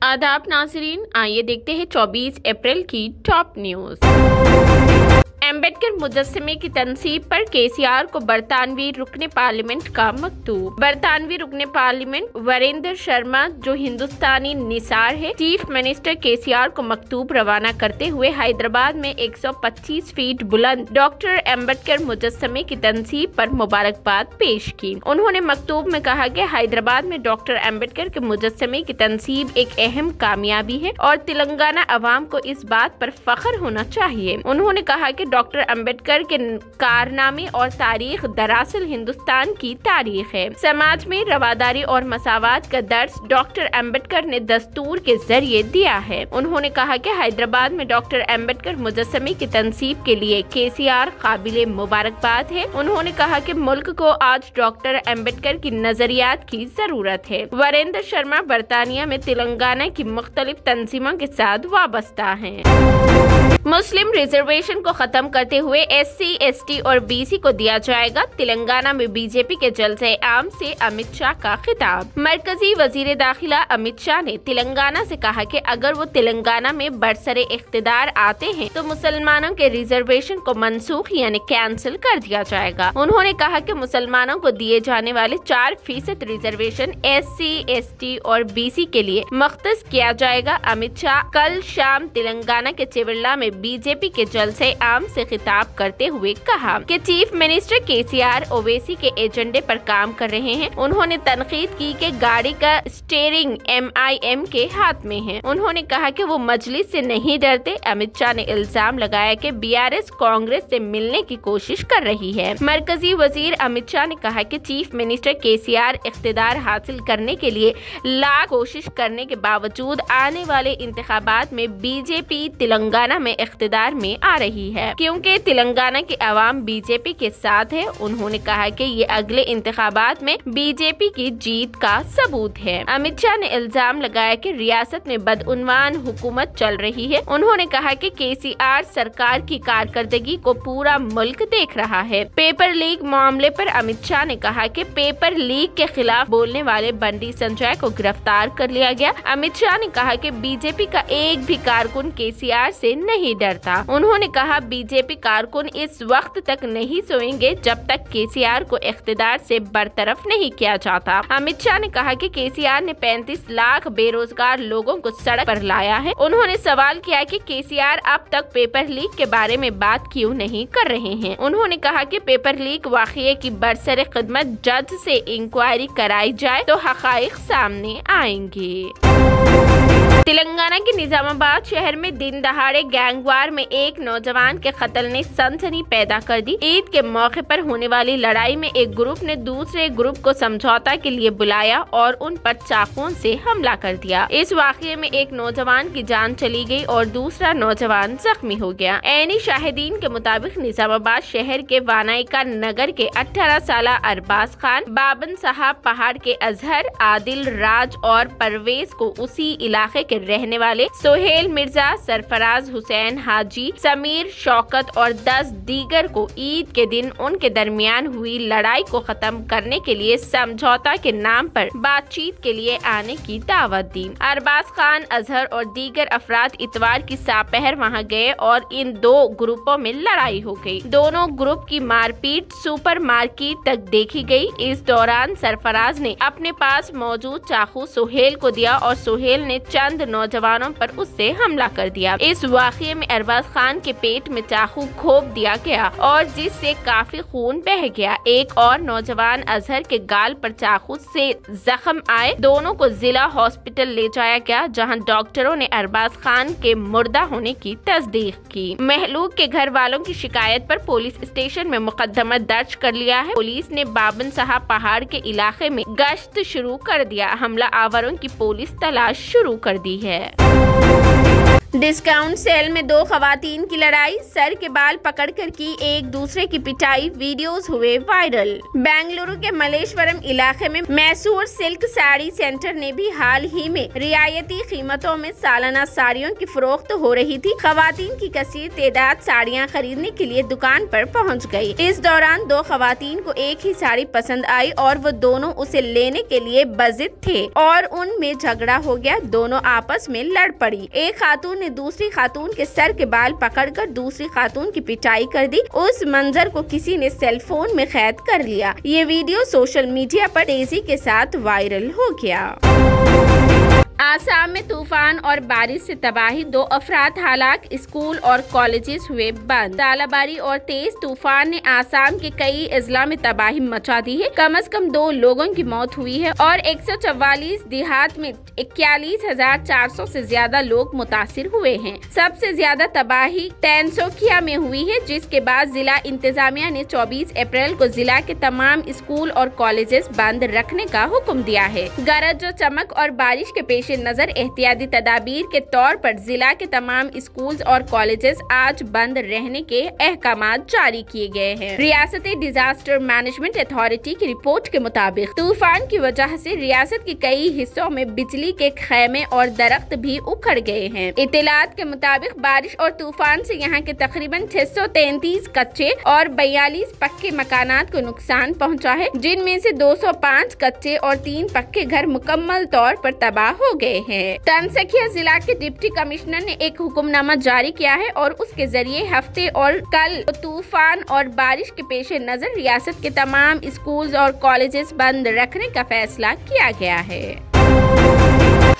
आदाब नाज़रीन, आइए देखते हैं 24 अप्रैल की टॉप न्यूज़। अम्बेडकर मुजस्समे की तनसीब पर केसीआर को बरतानवी रुकने पार्लियामेंट का मकतूब। बरतानवी रुकने पार्लियामेंट वीरेंद्र शर्मा, जो हिंदुस्तानी निसार है, चीफ मिनिस्टर केसीआर को मकतूब रवाना करते हुए हैदराबाद में 125 फीट बुलंद डॉक्टर अम्बेडकर मुजस्समे की तनसीब पर मुबारकबाद पेश की। उन्होंने मकतूब में कहा कि हैदराबाद में डॉक्टर अम्बेडकर के मुजस्समे की तनसीब एक अहम कामयाबी है और तेलंगाना अवाम को इस बात पर फख्र होना चाहिए। उन्होंने कहा कि डॉक्टर अम्बेडकर के कारनामे और तारीख दरअसल हिंदुस्तान की तारीख है। समाज में रवादारी और मसावत का दर्स डॉक्टर अम्बेडकर ने दस्तूर के जरिए दिया है। उन्होंने कहा कि हैदराबाद में डॉक्टर अम्बेडकर मुजस्समे की तनसीब के लिए केसीआर काबिले मुबारकबाद है। उन्होंने कहा कि मुल्क को आज डॉक्टर अम्बेडकर की नजरियात की जरूरत है। वीरेंद्र शर्मा बरतानिया में तेलंगाना की मुख्तलिफ तंजीमों के साथ वाबस्ता है। मुस्लिम रिजर्वेशन को खत्म करते हुए SC, ST और BC को दिया जाएगा। तेलंगाना में बीजेपी के जलसे आम से अमित शाह का खिताब। मरकजी वजीर दाखिला अमित शाह ने तेलंगाना से कहा कि अगर वो तेलंगाना में बरसरे इख्तिदार आते हैं तो मुसलमानों के रिजर्वेशन को मनसूख यानी कैंसिल कर दिया जाएगा। उन्होंने कहा कि मुसलमानों को दिए जाने वाले 4% रिजर्वेशन SC, ST और BC के लिए मख्तस किया जाएगा। अमित शाह कल शाम तेलंगाना के चिवरला में बीजेपी के जलसे आम से खिताब करते हुए कहा कि चीफ मिनिस्टर केसीआर ओवैसी के एजेंडे पर काम कर रहे हैं। उन्होंने तनकीद की कि गाड़ी का स्टीयरिंग MIM के हाथ में है। उन्होंने कहा कि वो मजलिस से नहीं डरते। अमित शाह ने इल्जाम लगाया कि BRS कांग्रेस से मिलने की कोशिश कर रही है। मरकजी वजीर अमित शाह ने कहा कि चीफ मिनिस्टर केसीआर इख्तिदार हासिल करने के लिए लाख कोशिश करने के बावजूद आने वाले इंतखाबात में बीजेपी तेलंगाना में इख्तिदार में आ रही है, क्योंकि तेलंगाना की आवाम बीजेपी के साथ है। उन्होंने कहा कि ये अगले इंतखाबात में बीजेपी की जीत का सबूत है। अमित शाह ने इल्जाम लगाया कि रियासत में बदउनवान हुकूमत चल रही है। उन्होंने कहा कि केसीआर सरकार की कारकर्दगी को पूरा मुल्क देख रहा है। पेपर लीक मामले पर अमित शाह ने कहा कि पेपर लीक के खिलाफ बोलने वाले बंडी संजय को गिरफ्तार कर लिया गया। अमित शाह ने कहा कि बीजेपी का एक भी कारकुन केसीआर से नहीं डरता। उन्होंने कहा बीजेपी कारकुन इस वक्त तक नहीं सोएंगे जब तक केसीआर को इख्तिदार से बरतरफ नहीं किया जाता। अमित शाह ने कहा कि केसीआर ने 35 लाख बेरोजगार लोगों को सड़क पर लाया है। उन्होंने सवाल किया कि केसीआर अब तक पेपर लीक के बारे में बात क्यों नहीं कर रहे हैं। उन्होंने कहा कि पेपर लीक वाक़ये की बरसरे खिदमत जज से इंक्वायरी कराई जाए तो हक़ाइक़ सामने आएंगे। तेलंगाना के निजामाबाद शहर में दिन दहाड़े गैंगवार में एक नौजवान के कत्ल ने सनसनी पैदा कर दी। ईद के मौके पर होने वाली लड़ाई में एक ग्रुप ने दूसरे ग्रुप को समझौता के लिए बुलाया और उन पर चाकुओं से हमला कर दिया। इस वाक़ये में एक नौजवान की जान चली गई और दूसरा नौजवान जख्मी हो गया। ऐनी शाहिदीन के मुताबिक निजामाबाद शहर के वानाइका नगर के 18 साल अरबाज खान, बाबन साहब पहाड़ के अजहर, आदिल राज और परवेज को उसी इलाके के रहने वाले सोहेल मिर्जा, सरफराज हुसैन हाजी, समीर शौकत और 10 दीगर को ईद के दिन उनके दरमियान हुई लड़ाई को खत्म करने के लिए समझौता के नाम पर बातचीत के लिए आने की दावत दी। अरबाज खान, अजहर और दीगर अफराद इतवार की सापहर वहां गए और इन दो ग्रुपों में लड़ाई हो गई। दोनों ग्रुप की मारपीट सुपर मार्केट तक देखी गई। इस दौरान सरफराज ने अपने पास मौजूद चाकू सोहेल को दिया और सोहेल ने चंद नौजवानों पर उससे हमला कर दिया। इस वाक़ये में अरबाज खान के पेट में चाकू घोंप दिया गया और जिससे काफी खून बह गया। एक और नौजवान अजहर के गाल पर चाकू से जख्म आए। दोनों को जिला हॉस्पिटल ले जाया गया, जहां डॉक्टरों ने अरबाज खान के मुर्दा होने की तस्दीक की। महलूक के घर वालों की शिकायत पर पुलिस स्टेशन में मुकदमा दर्ज कर लिया है। पुलिस ने बाबन साहब पहाड़ के इलाके में गश्त शुरू कर दिया। हमला आवरों की पुलिस तलाश शुरू कर दी है। ڈسکاؤنٹ سیل میں 2 خواتین کی لڑائی، سر کے بال پکڑ کر کی ایک دوسرے کی پٹائی، ویڈیوز ہوئے وائرل۔ بنگلورو کے ملیشورم علاقے میں میسور سلک ساڑی سینٹر نے بھی حال ہی میں رعایتی قیمتوں میں سالانہ ساڑیوں کی فروخت ہو رہی تھی۔ خواتین کی کثیر تعداد ساڑیاں خریدنے کے لیے دکان پر پہنچ گئی۔ اس دوران 2 خواتین کو ایک ہی ساڑی پسند آئی اور وہ دونوں اسے لینے کے لیے بضد تھے اور ان میں جھگڑا ہو گیا۔ دونوں آپس میں لڑ پڑی۔ ایک خاتون نے دوسری خاتون کے سر کے بال پکڑ کر دوسری خاتون کی پٹائی کر دی۔ اس منظر کو کسی نے سیل فون میں قید کر لیا۔ یہ ویڈیو سوشل میڈیا پر تیزی کے ساتھ وائرل ہو گیا۔ آسام میں طوفان اور بارش سے تباہی، 2 افراد ہلاک، اسکول اور کالجز ہوئے بند۔ ژالہ باری اور تیز طوفان نے آسام کے کئی اضلاع میں تباہی مچا دی ہے۔ کم از کم 2 لوگوں کی موت ہوئی ہے اور 144 دیہات میں 41,400 سے زیادہ لوگ متاثر ہوئے ہیں۔ سب سے زیادہ تباہی تینسوکیا میں ہوئی ہے، جس کے بعد ضلع انتظامیہ نے 24 اپریل کو ضلع کے تمام اسکول اور کالجز بند رکھنے کا حکم دیا ہے۔ گرج و چمک اور بارش کے پیش نظر احتیاطی تدابیر کے طور پر ضلع کے تمام اسکولز اور کالجز آج بند رہنے کے احکامات جاری کیے گئے ہیں۔ ریاستی ڈیزاسٹر مینجمنٹ اتھارٹی کی رپورٹ کے مطابق طوفان کی وجہ سے ریاست کے کئی حصوں میں بجلی کے خیمے اور درخت بھی اکھڑ گئے ہیں۔ اطلاعات کے مطابق بارش اور طوفان سے یہاں کے تقریباً 633 کچے اور 42 پکے مکانات کو نقصان پہنچا ہے، جن میں سے 205 کچے اور 3 پکے گھر مکمل طور پر تباہ ہو گئے ہیں۔ تنسکھیا ضلع کے ڈپٹی کمشنر نے ایک حکم نامہ جاری کیا ہے اور اس کے ذریعے ہفتے اور کل طوفان اور بارش کے پیش نظر ریاست کے تمام اسکولز اور کالجز بند رکھنے کا فیصلہ کیا گیا ہے۔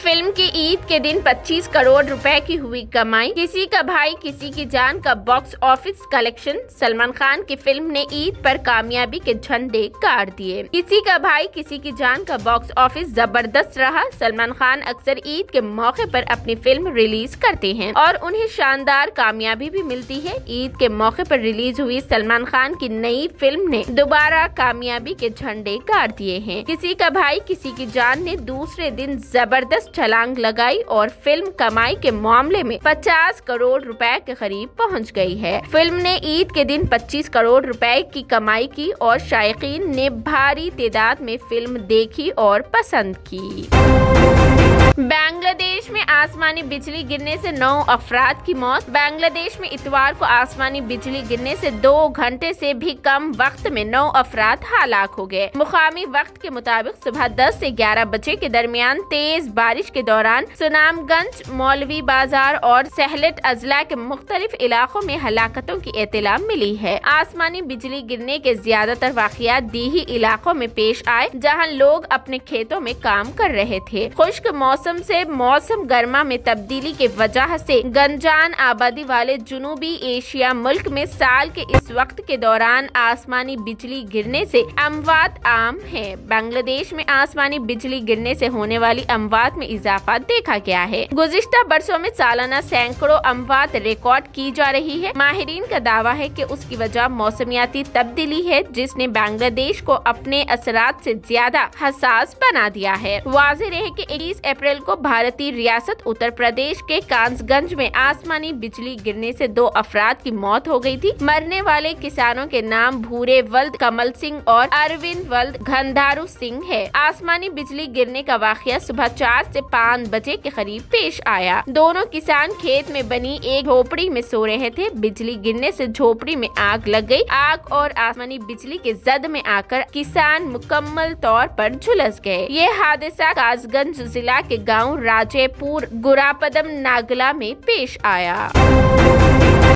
فلم کی عید کے دن 25 کروڑ روپے کی ہوئی کمائی، کسی کا بھائی کسی کی جان کا box office collection, Salman Khan کی فلم نے عید پر کامیابی کے جھنڈے گاڑ دیے۔ کسی کا بھائی کسی کی جان کا باکس آفس زبردست رہا۔ سلمان خان اکثر عید کے موقع پر اپنی فلم ریلیز کرتے ہیں اور انہیں شاندار کامیابی بھی ملتی ہے۔ عید کے موقع پر ریلیز ہوئی سلمان خان کی نئی فلم نے دوبارہ کامیابی کے جھنڈے گاڑ دیے ہیں۔ کسی کا بھائی کسی کی جان نے دوسرے دن زبردست چھلانگ لگائی اور فلم کمائی کے معاملے میں 50 کروڑ روپے کے قریب پہنچ گئی ہے۔ فلم نے عید کے دن 25 کروڑ روپے کی کمائی کی اور شائقین نے بھاری تعداد میں فلم دیکھی اور پسند کی۔ بنگلہ دیش میں آسمانی بجلی گرنے سے 9 افراد کی موت۔ بنگلہ دیش میں اتوار کو آسمانی بجلی گرنے سے 2 گھنٹے سے بھی کم وقت میں 9 افراد ہلاک ہو گئے۔ مقامی وقت کے مطابق صبح 10 سے 11 بجے کے درمیان تیز بارش کے دوران سنام گنج، مولوی بازار اور سہلٹ اضلاع کے مختلف علاقوں میں ہلاکتوں کی اطلاع ملی ہے۔ آسمانی بجلی گرنے کے زیادہ تر واقعات دیہی علاقوں میں پیش آئے، جہاں لوگ اپنے کھیتوں میں کام کر رہے تھے۔ خشک موسم سے موسم گرما میں تبدیلی کی وجہ سے گنجان آبادی والے جنوبی ایشیا ملک میں سال کے اس وقت کے دوران آسمانی بجلی گرنے سے اموات عام ہیں۔ بنگلہ دیش میں آسمانی بجلی گرنے سے ہونے والی اموات میں اضافہ دیکھا گیا ہے۔ گزشتہ برسوں میں سالانہ سینکڑوں اموات ریکارڈ کی جا رہی ہے۔ ماہرین کا دعویٰ ہے کہ اس کی وجہ موسمیاتی تبدیلی ہے، جس نے بنگلہ دیش کو اپنے اثرات سے زیادہ حساس بنا دیا ہے۔ واضح رہے کہ 21 اپریل کو بھارتی ریاست اتر پردیش کے کانس گنج میں آسمانی بجلی گرنے سے 2 افراد کی موت ہو گئی تھی۔ مرنے والے کسانوں کے نام بھورے ولد کمل سنگھ اور اروند ولد گھندارو سنگھ ہے۔ آسمانی بجلی گرنے کا واقعہ صبح 4 سے 5 بجے کے قریب پیش آیا۔ دونوں کسان کھیت میں بنی ایک جھوپڑی میں سو رہے تھے۔ بجلی گرنے سے جھوپڑی میں آگ لگ گئی۔ آگ اور آسمانی بجلی کے زد میں آ کر کسان مکمل طور پر جھلس گئے۔ یہ حادثہ کانس گنج ضلع کے گاؤں راجے پور گراپدم ناگلا میں پیش آیا۔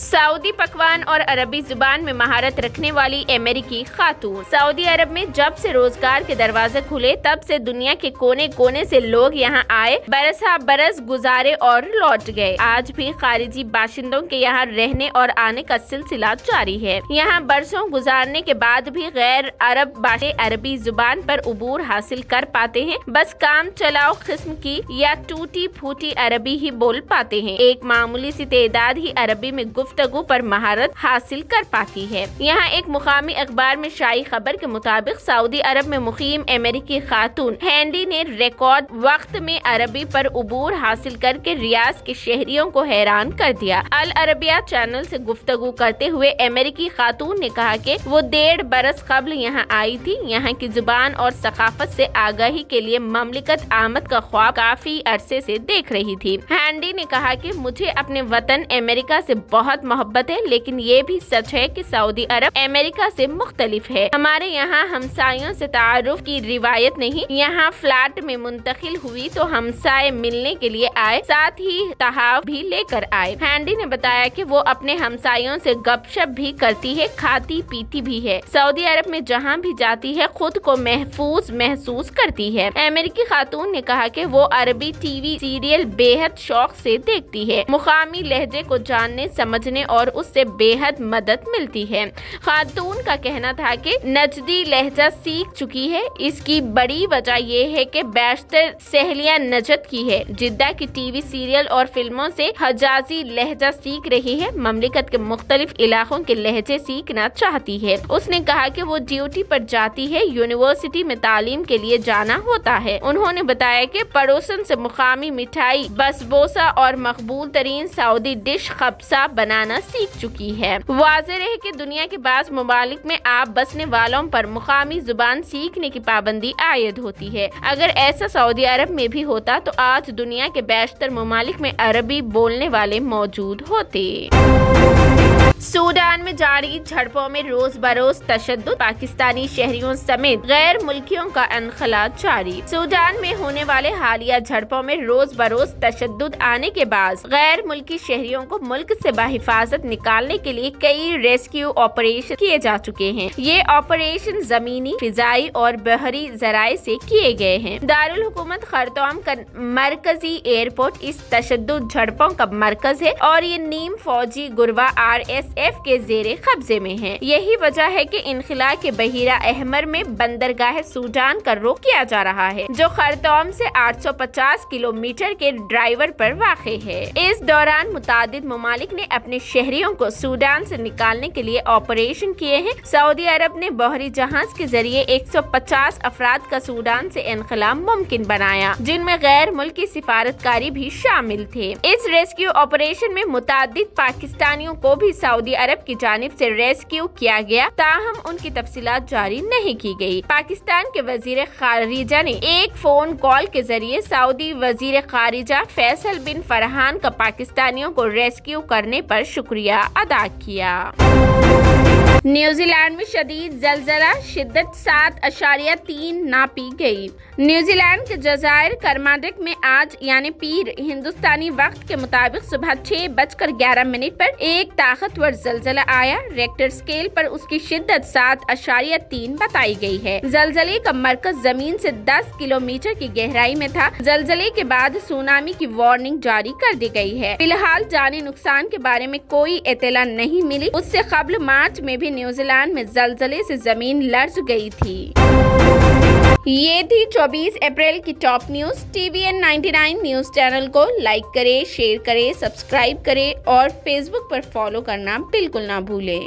سعودی پکوان اور عربی زبان میں مہارت رکھنے والی امریکی خاتون۔ سعودی عرب میں جب سے روزگار کے دروازے کھلے، تب سے دنیا کے کونے کونے سے لوگ یہاں آئے، برسا برس گزارے اور لوٹ گئے۔ آج بھی خارجی باشندوں کے یہاں رہنے اور آنے کا سلسلہ جاری ہے۔ یہاں برسوں گزارنے کے بعد بھی غیر عرب باشندے عربی زبان پر عبور حاصل کر پاتے ہیں، بس کام چلاؤ قسم کی یا ٹوٹی پھوٹی عربی ہی بول پاتے ہیں۔ ایک معمولی سی تعداد ہی عربی میں گفتگو गुफ्तगू पर महारत हासिल कर पाती है। यहाँ एक मुकामी अखबार में शाई खबर के मुताबिक सऊदी अरब में मुकीम अमेरिकी खातून हैंडी ने रिकॉर्ड वक्त में अरबी पर उबूर हासिल करके रियाज के शहरियों को हैरान कर दिया। अल अरबिया चैनल से गुफ्तगू करते हुए अमेरिकी खातून ने कहा कि वो 1.5 बरस कबल यहाँ आई थी। यहाँ की जुबान और सकाफत से आगाही के लिए ममलिकत आमद का ख्वाब काफी अरसे से देख रही थी। हैंडी ने कहा कि मुझे अपने वतन अमेरिका से बहुत मोहब्बत है, लेकिन ये भी सच है कि सऊदी अरब अमेरिका से मुख्तलिफ है। हमारे यहाँ हमसायों से तारुफ की रिवायत नहीं। यहाँ फ्लैट में मुंतकिल हुई तो हमसाए मिलने के लिए आए, साथ ही तहाफ भी लेकर आए। हैंडी ने बताया कि वो अपने हमसायों से गपशप भी करती है, खाती पीती भी है। सऊदी अरब में जहाँ भी जाती है खुद को महफूज महसूस करती है। अमेरिकी खातून ने कहा कि वो अरबी टीवी सीरियल बेहद शौक से देखती है। मुकामी लहजे को जानने समझने और उससे बेहद मदद मिलती है। खातून का कहना था कि नजदी लहजा सीख चुकी है। इसकी बड़ी वजह यह है कि बेशतर सहेलियां नजद की है। जिद्दा की टीवी सीरियल और फिल्मों से हजाजी लहजा सीख रही है। ममलिकत के मुख्तलिफ इलाकों के लहजे सीखना चाहती है। उसने कहा कि वो ड्यूटी पर जाती है, यूनिवर्सिटी में तालीम के लिए जाना होता है। उन्होंने बताया कि पड़ोसन से मुकामी मिठाई बसबोसा और मकबूल तरीन सऊदी डिश खब्सा बनाना सीख चुकी है। वाज़ेह है कि दुनिया के बाज़ ममालिक में आप बसने वालों पर मुकामी जुबान सीखने की पाबंदी आयद होती है। अगर ऐसा सऊदी अरब में भी होता तो आज दुनिया के बेशतर ममालिक में अरबी बोलने वाले मौजूद होते। सूडान में जारी झड़पों में रोज बरोज तशद्दुद, पाकिस्तानी शहरियों समेत गैर मुल्कियों का इनखला जारी। सूडान में होने वाले हालिया झड़पों में रोज बरोज तशद्दुद आने के बाद गैर मुल्की शहरियों को मुल्क से बाहिफाजत निकालने के लिए कई रेस्क्यू ऑपरेशन किए जा चुके हैं। ये ऑपरेशन जमीनी, फिजाई और बहरी जराये से किए गए हैं। दारुल हुकूमत खरतूम का मरकजी एयरपोर्ट इस तशद्दुद झड़पों का मरकज है और ये नीम फौजी गुरवा RSF के जेरे कब्जे में है। यही वजह है कि इनखला के बहीरा अहमर में बंदरगाह सूडान का रुख किया जा रहा है, जो खरतूम से 850 किलोमीटर के ड्राइवर पर वाक़ है। इस दौरान मुतादिद ममालिक ने अपने शहरियों को सूडान से निकालने के लिए ऑपरेशन किए हैं। सऊदी अरब ने बहरी जहाज के जरिए 150 अफराद का सूडान से इनखला मुमकिन बनाया, जिनमें गैर मुल्की सिफारतकारी भी शामिल थे। इस रेस्क्यू ऑपरेशन में मुतादिद पाकिस्तानियों को भी सऊदी अरब की जानिब से रेस्क्यू किया गया, ताहम उनकी तफसीलात जारी नहीं की गई। पाकिस्तान के वजीर खारिजा ने एक फोन कॉल के जरिए सऊदी वजीर खारिजा फैसल बिन फरहान का पाकिस्तानियों को रेस्क्यू करने पर शुक्रिया अदा किया। न्यूजीलैंड में शदीद जलजला, शिद्दत 7.3 नापी गई। न्यूजीलैंड के जजायर करमाडिक में आज यानी पीर हिंदुस्तानी वक्त के मुताबिक सुबह 6:11 पर एक ताकतवर जलजला आया। रेक्टर स्केल पर उसकी शिद्दत 7.3 बताई गई है। जलजले का मरकज जमीन से 10 किलोमीटर की गहराई में था। जलजले के बाद सुनामी की वार्निंग जारी कर दी गई है। फिलहाल जानी नुकसान के बारे में कोई इत्तला नहीं मिली। उससे कबल मार्च में भी न्यूजीलैंड में जलजले से जमीन लर्ज गई थी। ये थी 24 अप्रैल की top news. TVN 99 news channel को लाइक करें, शेयर करें, सब्सक्राइब करें और फेसबुक पर फॉलो करना बिल्कुल ना भूलें।